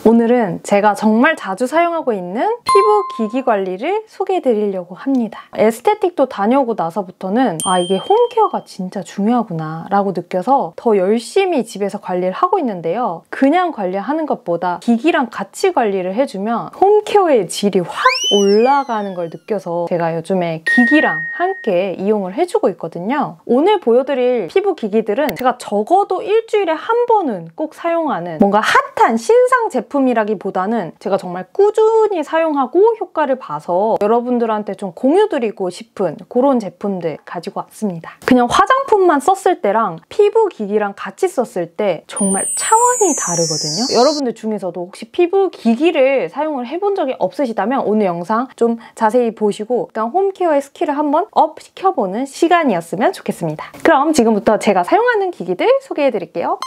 오늘은 제가 정말 자주 사용하고 있는 피부 기기 관리를 소개해드리려고 합니다. 에스테틱도 다녀오고 나서부터는 이게 홈케어가 진짜 중요하구나 라고 느껴서 더 열심히 집에서 관리를 하고 있는데요. 그냥 관리하는 것보다 기기랑 같이 관리를 해주면 홈케어의 질이 확 올라가는 걸 느껴서 제가 요즘에 기기랑 함께 이용을 해주고 있거든요. 오늘 보여드릴 피부 기기들은 제가 적어도 일주일에 한 번은 꼭 사용하는 뭔가 핫한 신상 제품이라기보다는 제가 정말 꾸준히 사용하고 효과를 봐서 여러분들한테 좀 공유드리고 싶은 그런 제품들 가지고 왔습니다. 그냥 화장품만 썼을 때랑 피부 기기랑 같이 썼을 때 정말 차원이 다르거든요. 여러분들 중에서도 혹시 피부 기기를 사용을 해본 적이 없으시다면 오늘 영상 좀 자세히 보시고 일단 홈케어의 스킬을 한번 업 시켜보는 시간이었으면 좋겠습니다. 그럼 지금부터 제가 사용하는 기기들 소개해드릴게요. 뿅!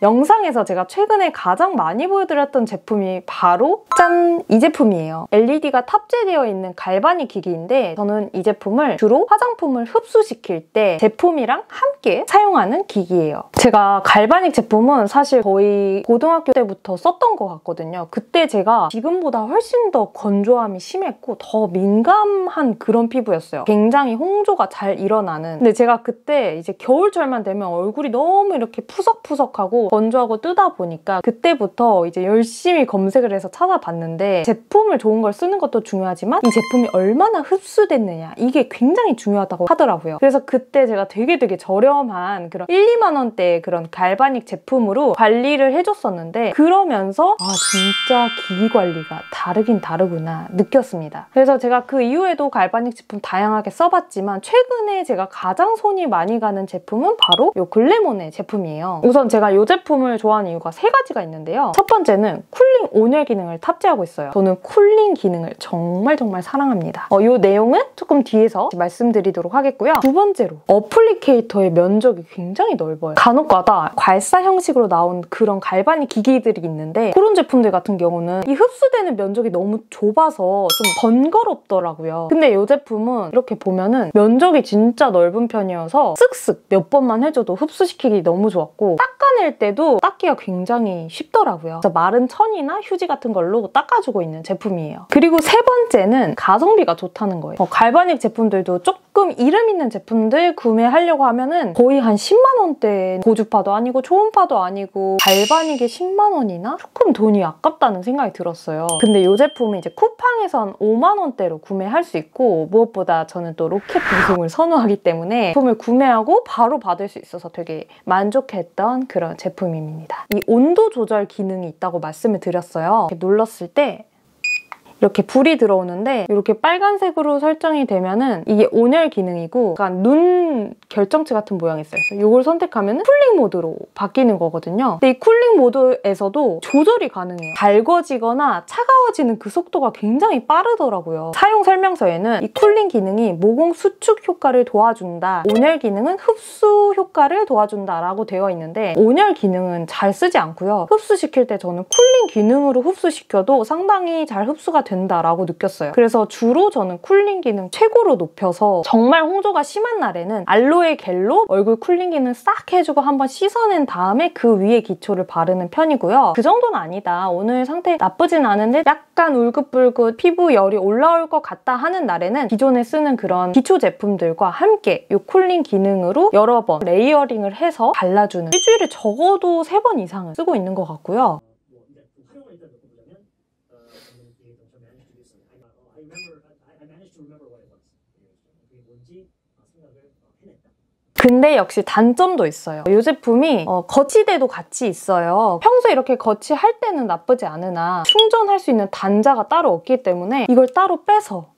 영상에서 제가 최근에 가장 많이 보여드렸던 제품이 바로 짠! 이 제품이에요. LED가 탑재되어 있는 갈바닉 기기인데 저는 이 제품을 주로 화장품을 흡수시킬 때 제품이랑 함께 사용하는 기기예요. 제가 갈바닉 제품은 사실 거의 고등학교 때부터 썼던 것 같거든요. 그때 제가 지금보다 훨씬 더 건조함이 심했고 더 민감한 그런 피부였어요. 굉장히 홍조가 잘 일어나는. 근데 제가 그때 이제 겨울철만 되면 얼굴이 너무 이렇게 푸석푸석하고 건조하고 뜨다 보니까 그때부터 이제 열심히 검색을 해서 찾아봤는데 제품을 좋은 걸 쓰는 것도 중요하지만 이 제품이 얼마나 흡수됐느냐 이게 굉장히 중요하다고 하더라고요. 그래서 그때 제가 되게 저렴한 그런 1, 2만 원대의 그런 갈바닉 제품으로 관리를 해줬었는데 그러면서 진짜 기기 관리가 다르긴 다르구나 느꼈습니다. 그래서 제가 그 이후에도 갈바닉 제품 다양하게 써봤지만 최근에 제가 가장 손이 많이 가는 제품은 바로 이 글래모네 제품이에요. 우선 제가 이 제품을 좋아하는 이유가 세 가지가 있는데요. 첫 번째는 쿨링 온열 기능을 탑재하고 있어요. 저는 쿨링 기능을 정말 사랑합니다. 이 내용은 조금 뒤에서 말씀드리도록 하겠고요. 두 번째로 어플리케이터의 면적이 굉장히 넓어요. 간혹가다 괄사 형식으로 나온 그런 갈바닉 기기들이 있는데 그런 제품들 같은 경우는 이 흡수되는 면적이 너무 좁아서 좀 번거롭더라고요. 근데 이 제품은 이렇게 보면은 면적이 진짜 넓은 편이어서 쓱쓱 몇 번만 해줘도 흡수시키기 너무 좋았고 닦아낼 때도 닦기가 굉장히 쉽더라고요. 그래서 마른 천이나 휴지 같은 걸로 닦아주고 있는 제품이에요. 그리고 세 번째는 가성비가 좋다는 거예요. 갈바닉 제품들도 조금 이름 있는 제품들 구매하려고 하면은 거의 한 10만 원대 고주파도 아니고 초음파도 아니고 갈바닉에 10만 원이나? 조금 돈이 아깝다는 생각이 들었어요. 근데 이 제품은 이제 쿠팡에선 5만 원대로 구매할 수 있고 무엇보다 저는 또 로켓 배송을 선호하기 때문에 제품을 구매하고 바로 받을 수 있어서 되게 만족했던 그런 제품입니다. 이 온도 조절 기능이 있다고 말씀을 드렸어요. 이렇게 눌렀을 때 이렇게 불이 들어오는데 이렇게 빨간색으로 설정이 되면은 이게 온열 기능이고 약간 눈 결정체 같은 모양이 있어요. 그래서 이걸 선택하면 쿨링 모드로 바뀌는 거거든요. 근데 이 쿨링 모드에서도 조절이 가능해요. 달궈지거나 차가워지는 그 속도가 굉장히 빠르더라고요. 사용 설명서에는 이 쿨링 기능이 모공 수축 효과를 도와준다. 온열 기능은 흡수 효과를 도와준다 라고 되어 있는데 온열 기능은 잘 쓰지 않고요. 흡수시킬 때 저는 쿨링 기능으로 흡수시켜도 상당히 잘 흡수가 된다라고 느꼈어요. 그래서 주로 저는 쿨링 기능 최고로 높여서 정말 홍조가 심한 날에는 알로에 겔로 얼굴 쿨링 기능 싹 해주고 한번 씻어낸 다음에 그 위에 기초를 바르는 편이고요. 그 정도는 아니다. 오늘 상태 나쁘진 않은데 약간 울긋불긋 피부 열이 올라올 것 같다 하는 날에는 기존에 쓰는 그런 기초 제품들과 함께 이 쿨링 기능으로 여러 번 레이어링을 해서 발라주는 일주일에 적어도 3번 이상은 쓰고 있는 것 같고요. 근데 역시 단점도 있어요. 이 제품이 거치대도 같이 있어요. 평소에 이렇게 거치할 때는 나쁘지 않으나 충전할 수 있는 단자가 따로 없기 때문에 이걸 따로 빼서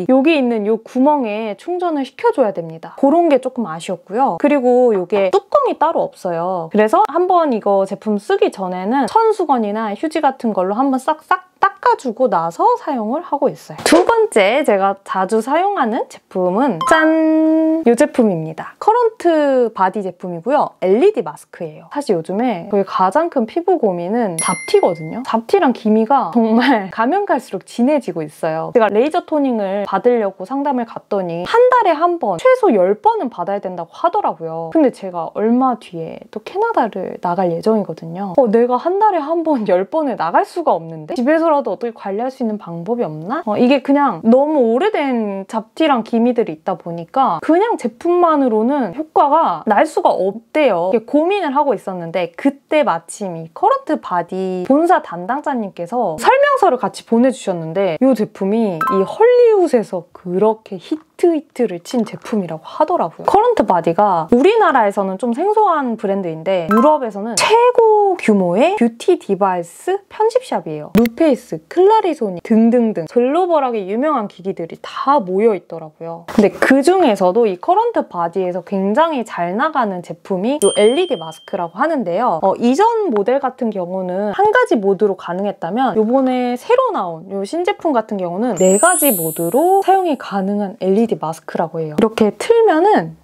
여기 있는 이 구멍에 충전을 시켜줘야 됩니다. 그런 게 조금 아쉬웠고요. 그리고 이게 뚜껑이 따로 없어요. 그래서 한번 이거 제품 쓰기 전에는 천수건이나 휴지 같은 걸로 한번 싹 닦아주고 나서 사용을 하고 있어요. 두 번째 번째 제가 자주 사용하는 제품은 짠! 이 제품입니다. 커런트 바디 제품이고요. LED 마스크예요. 사실 요즘에 저희 가장 큰 피부 고민은 잡티거든요. 잡티랑 기미가 정말 가면 갈수록 진해지고 있어요. 제가 레이저 토닝을 받으려고 상담을 갔더니 한 달에 한 번, 최소 10번은 받아야 된다고 하더라고요. 근데 제가 얼마 뒤에 또 캐나다를 나갈 예정이거든요. 내가 한 달에 한 번 10번을 나갈 수가 없는데? 집에서라도 어떻게 관리할 수 있는 방법이 없나? 이게 그냥 너무 오래된 잡티랑 기미들이 있다 보니까 그냥 제품만으로는 효과가 날 수가 없대요. 고민을 하고 있었는데 그때 마침 이 커런트 바디 본사 담당자님께서 설명서를 같이 보내주셨는데 이 제품이 이 헐리우드에서 그렇게 히트를 친 제품이라고 하더라고요. 커런트 바디가 우리나라에서는 좀 생소한 브랜드인데 유럽에서는 최고 규모의 뷰티 디바이스 편집샵이에요. 루페이스, 클라리소니 등등등 글로벌하게 유명한 기기들이 다 모여있더라고요. 근데 그 중에서도 이 커런트 바디에서 굉장히 잘 나가는 제품이 이 LED 마스크라고 하는데요. 이전 모델 같은 경우는 한 가지 모드로 가능했다면 이번에 새로 나온 이 신제품 같은 경우는 4가지 모드로 사용이 가능한 LED 마스크라고 해요. 이렇게 틀면은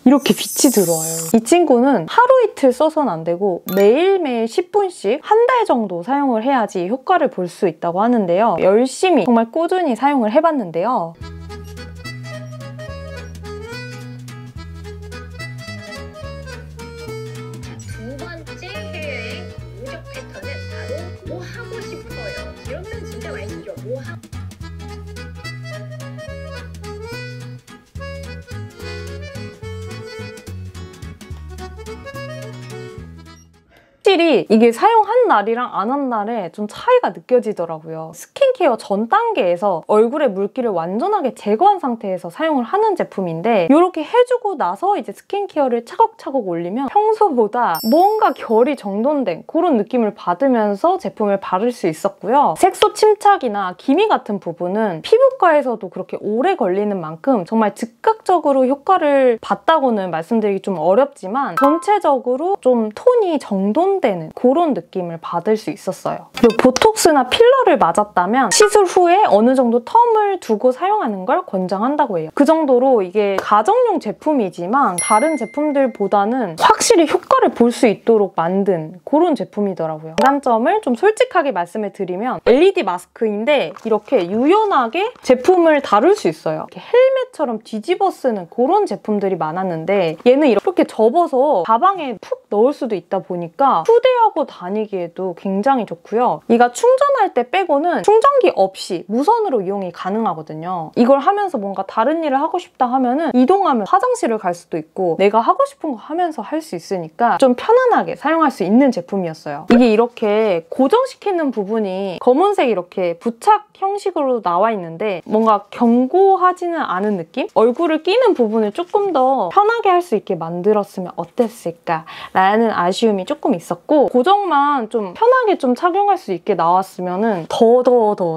이렇게 빛이 들어와요. 이 친구는 하루 이틀 써서는 안 되고 매일매일 10분씩 한 달 정도 사용을 해야지 효과를 볼 수 있다고 하는데요. 열심히 정말 꾸준히 사용을 해봤는데요. 두 번째 해외여행 무적 패턴은 바로 뭐 하고 싶어요. 이런 면 진짜 많이 들죠. 뭐 하고 확실히 이게 사용한 날이랑 안 한 날에 좀 차이가 느껴지더라고요. 스킨케어 전 단계에서 얼굴의 물기를 완전하게 제거한 상태에서 사용을 하는 제품인데 이렇게 해주고 나서 이제 스킨케어를 차곡차곡 올리면 평소보다 뭔가 결이 정돈된 그런 느낌을 받으면서 제품을 바를 수 있었고요. 색소 침착이나 기미 같은 부분은 피부과에서도 그렇게 오래 걸리는 만큼 정말 즉각적으로 효과를 봤다고는 말씀드리기 좀 어렵지만 전체적으로 좀 톤이 정돈되는 그런 느낌을 받을 수 있었어요. 그리고 보톡스나 필러를 맞았다면 시술 후에 어느 정도 텀을 두고 사용하는 걸 권장한다고 해요. 그 정도로 이게 가정용 제품이지만 다른 제품들보다는 확실히 효과를 볼 수 있도록 만든 그런 제품이더라고요. 장단점을 좀 솔직하게 말씀을 드리면 LED 마스크인데 이렇게 유연하게 제품을 다룰 수 있어요. 이렇게 헬멧처럼 뒤집어 쓰는 그런 제품들이 많았는데 얘는 이렇게 접어서 가방에 푹 넣을 수도 있다 보니까 휴대하고 다니기에도 굉장히 좋고요. 이가 충전할 때 빼고는 충전기 없이 무선으로 이용이 가능하거든요. 이걸 하면서 뭔가 다른 일을 하고 싶다 하면은 이동하면 화장실을 갈 수도 있고 내가 하고 싶은 거 하면서 할 수 있으니까 좀 편안하게 사용할 수 있는 제품이었어요. 이게 이렇게 고정시키는 부분이 검은색 이렇게 부착 형식으로 나와 있는데 뭔가 견고하지는 않은 느낌? 얼굴을 끼는 부분을 조금 더 편하게 할 수 있게 만들었으면 어땠을까라는 아쉬움이 조금 있었고 고정만 좀 편하게 좀 착용할 수 있게 나왔으면 더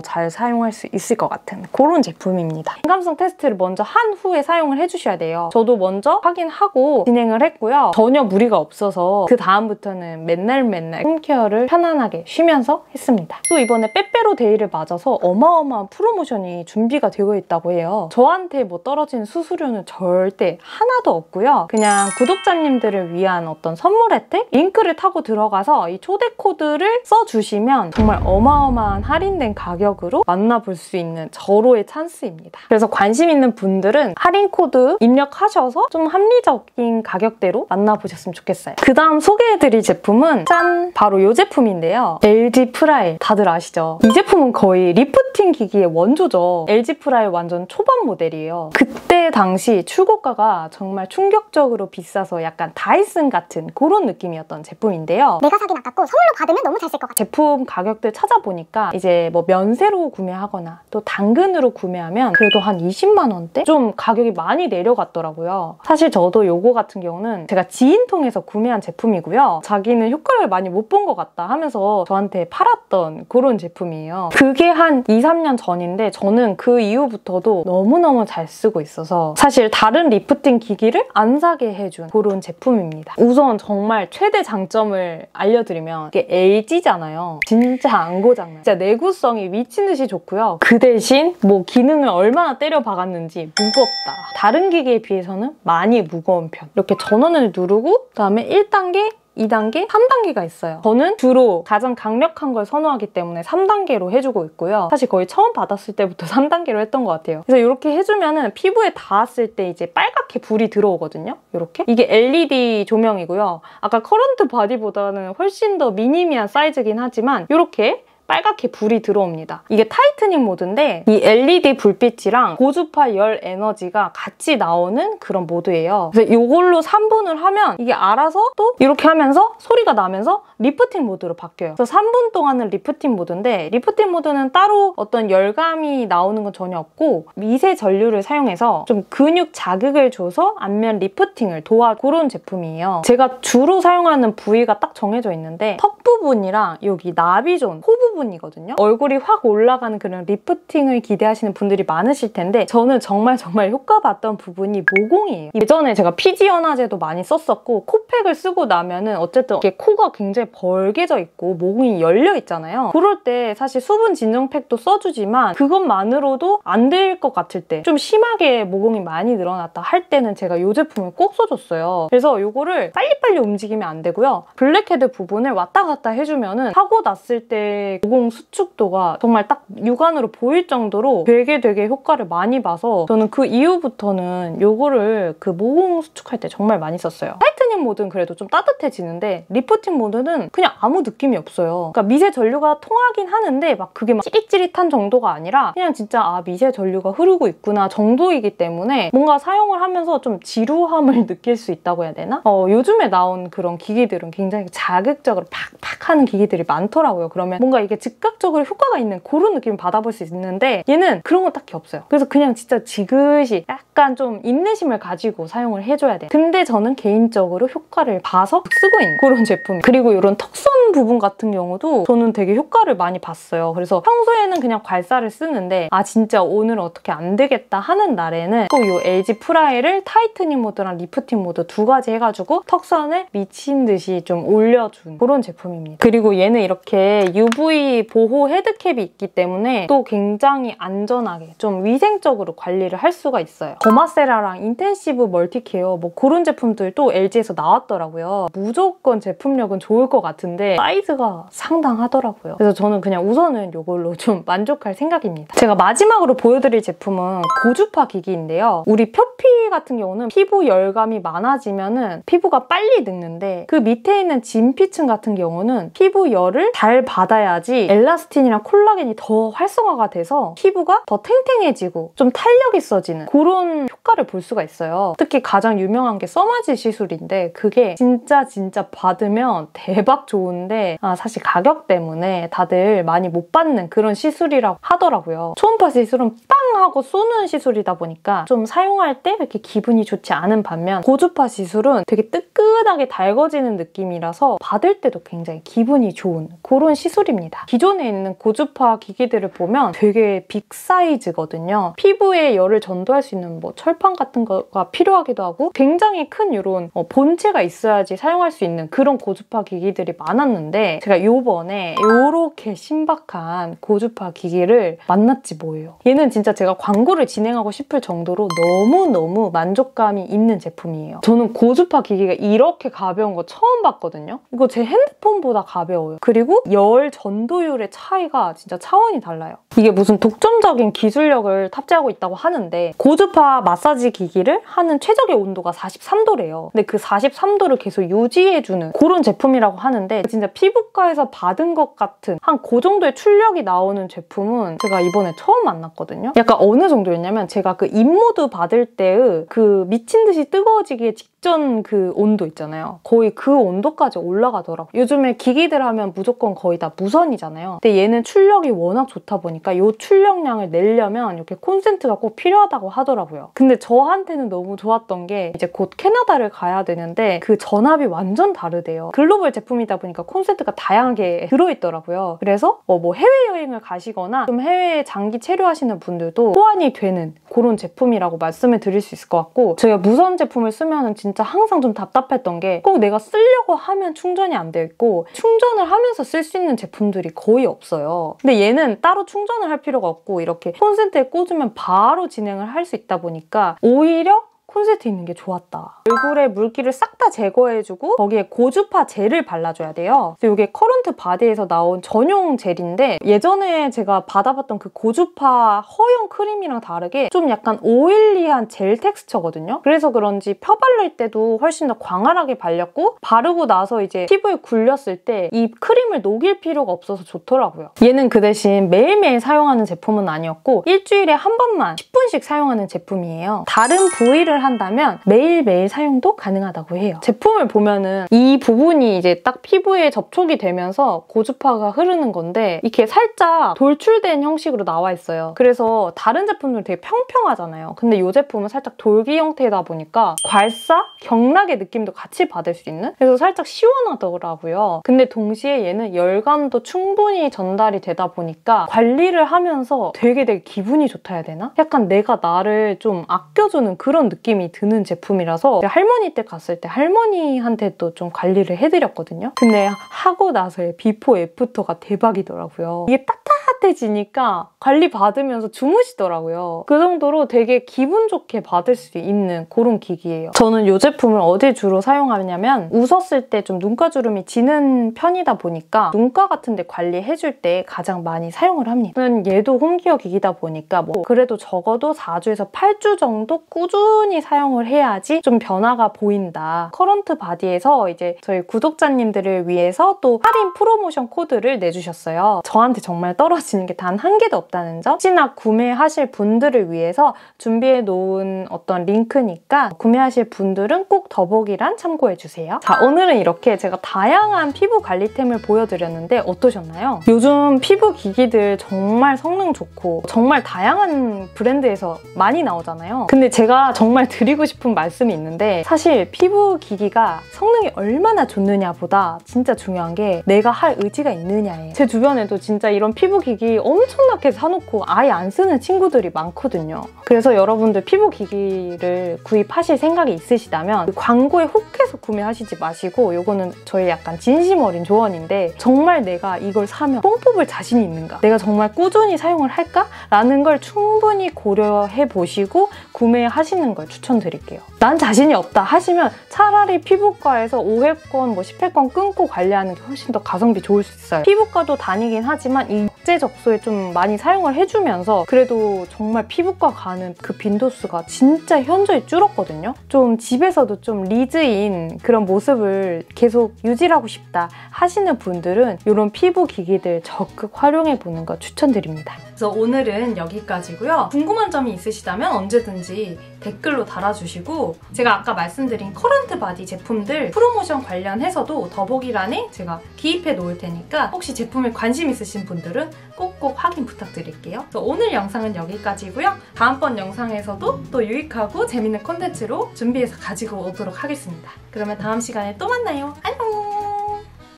잘 사용할 수 있을 것 같은 그런 제품입니다. 민감성 테스트를 먼저 한 후에 사용을 해주셔야 돼요. 저도 먼저 확인하고 진행을 했고요. 전혀 무리가 없어서 그 다음부터는 맨날 홈케어를 편안하게 쉬면서 했습니다. 또 이번에 빼빼로 데이를 맞아서 어마어마한 프로모션이 준비가 되어 있다고 해요. 저한테 뭐 떨어진 수수료는 절대 하나도 없고요. 그냥 구독자님들을 위한 어떤 선물 혜택? 링크를 타고 들어가서 이 초대 코드를 써주시면 정말 어마어마한 할인된 가격으로 만나볼 수 있는 절호의 찬스입니다. 그래서 관심 있는 분들은 할인 코드 입력하셔서 좀 합리적인 가격대로 만나보셨으면 좋겠어요. 그 다음 소개해드릴 제품은 짠! 바로 이 제품인데요. LG 프라일 다들 아시죠? 이 제품은 거의 리프팅 기기의 원조죠. LG 프라일 완전 초반 모델이에요. 그때 당시 출고가가 정말 충격적으로 비싸서 약간 다이슨 같은 그런 느낌이었던 제품인데요. 내가 사긴 아깝고 선물로 받으면 너무 잘 쓸 것 같아요. 제품 가격들 찾아보니까 이제 뭐 면세로 구매하거나 또 당근으로 구매하면 그래도 한 20만 원대? 좀 가격이 많이 내려갔더라고요. 사실 저도 요거 같은 경우는 제가 지인 통해서 구매 구매한 제품이고요. 자기는 효과를 많이 못 본 것 같다 하면서 저한테 팔았던 그런 제품이에요. 그게 한 2, 3년 전인데 저는 그 이후부터도 너무너무 잘 쓰고 있어서 사실 다른 리프팅 기기를 안 사게 해준 그런 제품입니다. 우선 정말 최대 장점을 알려드리면 이게 LG잖아요. 진짜 안 고장나요. 진짜 내구성이 미친 듯이 좋고요. 그 대신 뭐 기능을 얼마나 때려 박았는지 무겁다. 다른 기기에 비해서는 많이 무거운 편. 이렇게 전원을 누르고 그다음에 1단계, 2단계, 3단계가 있어요. 저는 주로 가장 강력한 걸 선호하기 때문에 3단계로 해주고 있고요. 사실 거의 처음 받았을 때부터 3단계로 했던 것 같아요. 그래서 이렇게 해주면은 피부에 닿았을 때 이제 빨갛게 불이 들어오거든요. 이렇게. 이게 LED 조명이고요. 아까 커런트 바디보다는 훨씬 더 미니미한 사이즈긴 하지만 이렇게 빨갛게 불이 들어옵니다. 이게 타이트닝 모드인데 이 LED 불빛이랑 고주파 열 에너지가 같이 나오는 그런 모드예요. 그래서 이걸로 3분을 하면 이게 알아서 또 이렇게 하면서 소리가 나면서 리프팅 모드로 바뀌어요. 그래서 3분 동안은 리프팅 모드인데 리프팅 모드는 따로 어떤 열감이 나오는 건 전혀 없고 미세 전류를 사용해서 좀 근육 자극을 줘서 안면 리프팅을 도와 그런 제품이에요. 제가 주로 사용하는 부위가 딱 정해져 있는데 턱 부분이랑 여기 나비존, 코 부분이거든요. 얼굴이 확 올라가는 그런 리프팅을 기대하시는 분들이 많으실 텐데 저는 정말 효과 봤던 부분이 모공이에요. 예전에 제가 피지 연화제도 많이 썼었고 코팩을 쓰고 나면은 어쨌든 이게 코가 굉장히 벌게져 있고 모공이 열려 있잖아요. 그럴 때 사실 수분 진정팩도 써주지만 그것만으로도 안 될 것 같을 때 좀 심하게 모공이 많이 늘어났다 할 때는 제가 이 제품을 꼭 써줬어요. 그래서 이거를 빨리빨리 움직이면 안 되고요. 블랙헤드 부분을 왔다 갔다 해주면은 하고 났을 때 모공 수축도가 정말 딱 육안으로 보일 정도로 되게 효과를 많이 봐서 저는 그 이후부터는 이거를 그 모공 수축할 때 정말 많이 썼어요. 타이트닝 모드는 그래도 좀 따뜻해지는데 리프팅 모드는 그냥 아무 느낌이 없어요. 그러니까 미세 전류가 통하긴 하는데 막 그게 막 찌릿찌릿한 정도가 아니라 그냥 진짜 아 미세 전류가 흐르고 있구나 정도이기 때문에 뭔가 사용을 하면서 좀 지루함을 느낄 수 있다고 해야 되나? 요즘에 나온 그런 기기들은 굉장히 자극적으로 팍팍 하는 기기들이 많더라고요. 그러면 뭔가 이게 즉각적으로 효과가 있는 그런 느낌을 받아볼 수 있는데 얘는 그런 거 딱히 없어요. 그래서 그냥 진짜 지그시 약간 좀 인내심을 가지고 사용을 해줘야 돼요. 근데 저는 개인적으로 효과를 봐서 쓰고 있는 그런 제품. 그리고 이런 턱선 부분 같은 경우도 저는 되게 효과를 많이 봤어요. 그래서 평소에는 그냥 괄사를 쓰는데 아 진짜 오늘 어떻게 안 되겠다 하는 날에는 꼭 이 LG 프라이를 타이트닝 모드랑 리프팅 모드 두 가지 해가지고 턱선을 미친 듯이 좀 올려준 그런 제품입니다. 그리고 얘는 이렇게 UV 보호 헤드캡이 있기 때문에 또 굉장히 안전하게 좀 위생적으로 관리를 할 수가 있어요. 더마세라랑 인텐시브 멀티케어 뭐 그런 제품들도 LG에서 나왔더라고요. 무조건 제품력은 좋을 것 같은데 사이즈가 상당하더라고요. 그래서 저는 그냥 우선은 이걸로 좀 만족할 생각입니다. 제가 마지막으로 보여드릴 제품은 고주파 기기인데요. 우리 표피 같은 경우는 피부 열감이 많아지면은 피부가 빨리 늙는데 그 밑에 있는 진피층 같은 경우는 피부 열을 잘 받아야지 엘라스틴이랑 콜라겐이 더 활성화가 돼서 피부가 더 탱탱해지고 좀 탄력 있어지는 그런 효과를 볼 수가 있어요. 특히 가장 유명한 게 써마지 시술인데 그게 진짜 받으면 대박 좋은데 사실 가격 때문에 다들 많이 못 받는 그런 시술이라고 하더라고요. 초음파 시술은 빵 하고 쏘는 시술이다 보니까 좀 사용할 때 이렇게 기분이 좋지 않은 반면 고주파 시술은 되게 뜨끈하게 달궈지는 느낌이라서 받을 때도 굉장히 기분이 좋은 그런 시술입니다. 기존에 있는 고주파 기기들을 보면 되게 빅 사이즈거든요. 피부에 열을 전도할 수 있는 뭐 철판 같은 거가 필요하기도 하고 굉장히 큰 이런 본체가 있어야지 사용할 수 있는 그런 고주파 기기들이 많았는데 제가 요번에 요렇게 신박한 고주파 기기를 만났지 뭐예요. 얘는 진짜 제가 광고를 진행하고 싶을 정도로 너무너무 만족감이 있는 제품이에요. 저는 고주파 기기가 이렇게 가벼운 거 처음 봤거든요. 이거 제 핸드폰보다 가벼워요. 그리고 열 전도율의 차이가 진짜 차원이 달라요. 이게 무슨 독점적인 기술력을 탑재하고 있다고 하는데 고주파 마사지 기기를 하는 최적의 온도가 43도래요. 근데 그 43도를 계속 유지해주는 그런 제품이라고 하는데 진짜 피부과에서 받은 것 같은 한 그 정도의 출력이 나오는 제품은 제가 이번에 처음 만났거든요. 약간 어느 정도였냐면 제가 그 입모드 받을 때의 그 미친 듯이 뜨거워지기에 직전 그 온도 있잖아요. 거의 그 온도까지 올라가더라고요. 요즘에 기기들 하면 무조건 거의 다 무선이잖아요. 근데 얘는 출력이 워낙 좋다 보니까 이 출력량을 내려면 이렇게 콘센트가 꼭 필요하다고 하더라고요. 근데 저한테는 너무 좋았던 게 이제 곧 캐나다를 가야 되는데 그 전압이 완전 다르대요. 글로벌 제품이다 보니까 콘센트가 다양하게 들어있더라고요. 그래서 뭐 해외여행을 가시거나 좀 해외에 장기 체류하시는 분들도 호환이 되는 그런 제품이라고 말씀을 드릴 수 있을 것 같고, 저희가 무선 제품을 쓰면 진짜 항상 좀 답답했던 게 꼭 내가 쓰려고 하면 충전이 안 돼 있고 충전을 하면서 쓸 수 있는 제품들이 거의 없어요. 근데 얘는 따로 충전을 할 필요가 없고 이렇게 콘센트에 꽂으면 바로 진행을 할 수 있다 보니까 오히려 콘센트 있는 게 좋았다. 얼굴에 물기를 싹 다 제거해주고 거기에 고주파 젤을 발라줘야 돼요. 그래서 이게 커런트 바디에서 나온 전용 젤인데 예전에 제가 받아봤던 그 고주파 허용 크림이랑 다르게 좀 약간 오일리한 젤 텍스처거든요. 그래서 그런지 펴 바를 때도 훨씬 더 광활하게 발렸고 바르고 나서 이제 피부에 굴렸을 때 이 크림을 녹일 필요가 없어서 좋더라고요. 얘는 그 대신 매일매일 사용하는 제품은 아니었고 일주일에 한 번만 10분씩 사용하는 제품이에요. 다른 부위를 한다면 매일매일 사용도 가능하다고 해요. 제품을 보면은 이 부분이 이제 딱 피부에 접촉이 되면서 고주파가 흐르는 건데 이렇게 살짝 돌출된 형식으로 나와 있어요. 그래서 다른 제품들은 되게 평평하잖아요. 근데 이 제품은 살짝 돌기 형태다 보니까 괄사? 경락의 느낌도 같이 받을 수 있는? 그래서 살짝 시원하더라고요. 근데 동시에 얘는 열감도 충분히 전달이 되다 보니까 관리를 하면서 되게 기분이 좋다 해야 되나? 약간 내가 나를 좀 아껴주는 그런 느낌이 드는 제품이라서 할머니 때 갔을 때 할머니한테도 좀 관리를 해드렸거든요. 근데 하고 나서의 비포 애프터가 대박이더라고요. 이게 따뜻해지니까 관리 받으면서 주무시더라고요. 그 정도로 되게 기분 좋게 받을 수 있는 그런 기기예요. 저는 이 제품을 어디 주로 사용하냐면 웃었을 때 좀 눈가주름이 지는 편이다 보니까 눈가 같은 데 관리해줄 때 가장 많이 사용을 합니다. 얘도 홈케어 기기다 보니까 뭐 그래도 적어도 4주에서 8주 정도 꾸준히 사용을 해야지 좀 변화가 보인다. 커런트 바디에서 이제 저희 구독자님들을 위해서 또 할인 프로모션 코드를 내주셨어요. 저한테 정말 떨어지는 게 단 한 개도 없다는 점. 혹시나 구매하실 분들을 위해서 준비해 놓은 어떤 링크니까 구매하실 분들은 꼭 더보기란 참고해주세요. 자, 오늘은 이렇게 제가 다양한 피부 관리템을 보여드렸는데 어떠셨나요? 요즘 피부 기기들 정말 성능 좋고 정말 다양한 브랜드에서 많이 나오잖아요. 근데 제가 정말 드리고 싶은 말씀이 있는데 사실 피부 기기가 성능이 얼마나 좋느냐보다 진짜 중요한 게 내가 할 의지가 있느냐예요. 제 주변에도 진짜 이런 피부 기기 엄청나게 사놓고 아예 안 쓰는 친구들이 많거든요. 그래서 여러분들 피부 기기를 구입하실 생각이 있으시다면 광고에 혹해서 구매하시지 마시고 이거는 저의 약간 진심 어린 조언인데 정말 내가 이걸 사면 뽕 뽑을 자신이 있는가? 내가 정말 꾸준히 사용을 할까? 라는 걸 충분히 고려해 보시고 구매하시는 걸 추천드릴게요. 난 자신이 없다 하시면 차라리 피부과에서 5회권, 10회권 끊고 관리하는 게 훨씬 더 가성비 좋을 수 있어요. 피부과도 다니긴 하지만 이 국제 적소에 좀 많이 사용을 해주면서 그래도 정말 피부과 가는 그 빈도수가 진짜 현저히 줄었거든요. 좀 집에서도 좀 리즈인 그런 모습을 계속 유지하고 싶다 하시는 분들은 이런 피부 기기들 적극 활용해보는 거 추천드립니다. 그래서 오늘은 여기까지고요. 궁금한 점이 있으시다면 언제든지 댓글로 달아주시고 제가 아까 말씀드린 커런트 바디 제품들 프로모션 관련해서도 더보기란에 제가 기입해 놓을 테니까 혹시 제품에 관심 있으신 분들은 꼭꼭 확인 부탁드릴게요. 그래서 오늘 영상은 여기까지고요. 다음번 영상에서도 또 유익하고 재밌는 콘텐츠로 준비해서 가지고 오도록 하겠습니다. 그러면 다음 시간에 또 만나요. 안녕!